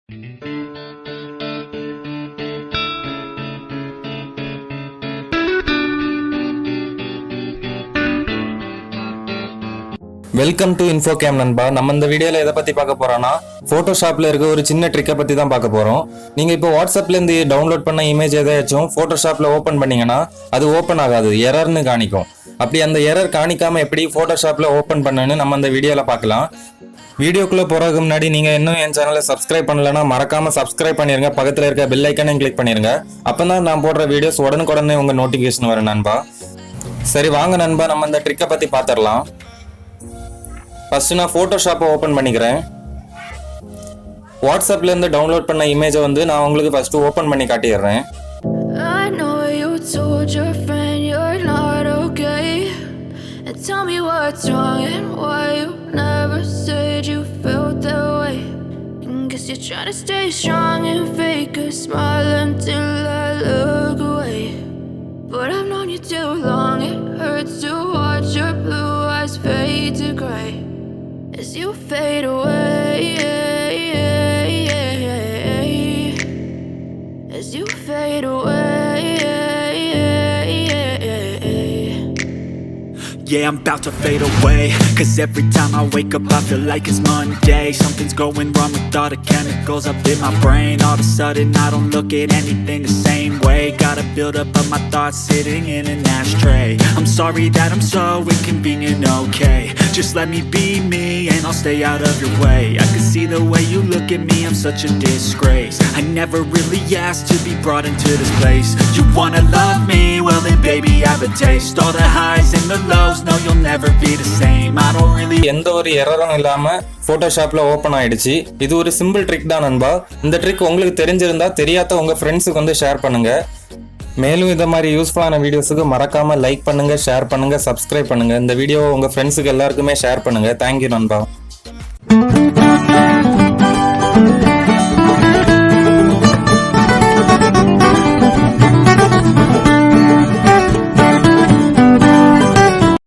Welcome to இன்ஃபோகேம் நண்பா. நம்ம இந்த வீடியோல எதை பத்தி பார்க்க போறோம்னா, போட்டோஷாப்ல இருக்க ஒரு சின்ன ட்ரிக்கை பத்தி தான் பார்க்க போறோம். நீங்க இப்போ வாட்ஸ்அப்ல இருந்து டவுன்லோட் பண்ண இமேஜ் எதாச்சும் போட்டோஷாப்ல ஓபன் பண்ணீங்கன்னா அது ஓபன் ஆகாது, எரர்னு காணிக்கும். அப்படி அந்த எரர் காணிக்காம எப்படி போட்டோஷாப்ல ஓபன் பண்ணணும்னு நம்ம இந்த வீடியோல பார்க்கலாம். வீடியோக்குள்ள போறதுக்கு முன்னாடி நீங்க இன்னும் என் சேனலை சப்ஸ்கிரைப் பண்ணலன்னா மறக்காம சப்ஸ்கிரைப் பண்ணிருங்க. பக்கத்துல இருக்க பெல் ஐக்கானையும் கிளிக் பண்ணிருங்க. அப்பதான் நான் போடுற வீடியோஸ் உடனுக்குடனே உங்க நோட்டிபிகேஷன் வரும் நண்பா. சரி வாங்க நண்பா, நம்ம இந்த ட்ரிக்கை பத்தி பார்த்துடலாம். ஃபர்ஸ்ட் நான் போட்டோஷாப்பை ஓபன் பண்ணிக்கிறேன். வாட்ஸ்அப்ல இருந்து டவுன்லோட் பண்ண இமேஜை நான் உங்களுக்கு ஃபர்ஸ்ட் ஓபன் பண்ணி காட்டிடுறேன். I know you told your friend you're not okay, and tell me what's wrong and why you never said you felt that way. And guess you're trying to stay strong and fake a smile until I look away. But I've known you too long, it hurts to watch your blue eyes fade to gray as you fade away, as you fade away. Yeah, I'm about to fade away, cause every time I wake up I feel like it's Monday. Something's going wrong with all the chemicals up in my brain. All of a sudden I don't look at anything the same way. Gotta build up of my thoughts sitting in an ashtray. I'm sorry that I'm so inconvenient, okay. Just let me be me and I'll stay out of your way. I can see the way you look at me, I'm such a disgrace. I never really asked to be brought into this place. You wanna love me? Well then baby have a taste. All the highs and the lows, no you'll never be the same. I don't really எந்த ஒரு எரரும் இல்லாம போட்டோஷாப்ல open ஆயிடுச்சு. இது ஒரு simple trick தான் நண்பா. இந்த trick உங்களுக்கு தெரிஞ்சிருந்தா தெரியாத உங்க ஃப்ரெண்ட்ஸுக்கு ஷேர் பண்ணுங்க. மேலும் இந்த மாதிரி யூஸ்ஃபுல்லான வீடியோஸுக்கு மறக்காம லைக் பண்ணுங்க, ஷேர் பண்ணுங்க, சப்ஸ்கிரைப் பண்ணுங்க. இந்த வீடியோவை உங்க ஃப்ரெண்ட்ஸுக்கு எல்லாருக்குமே ஷேர் பண்ணுங்க. தேங்க்யூ நண்பா.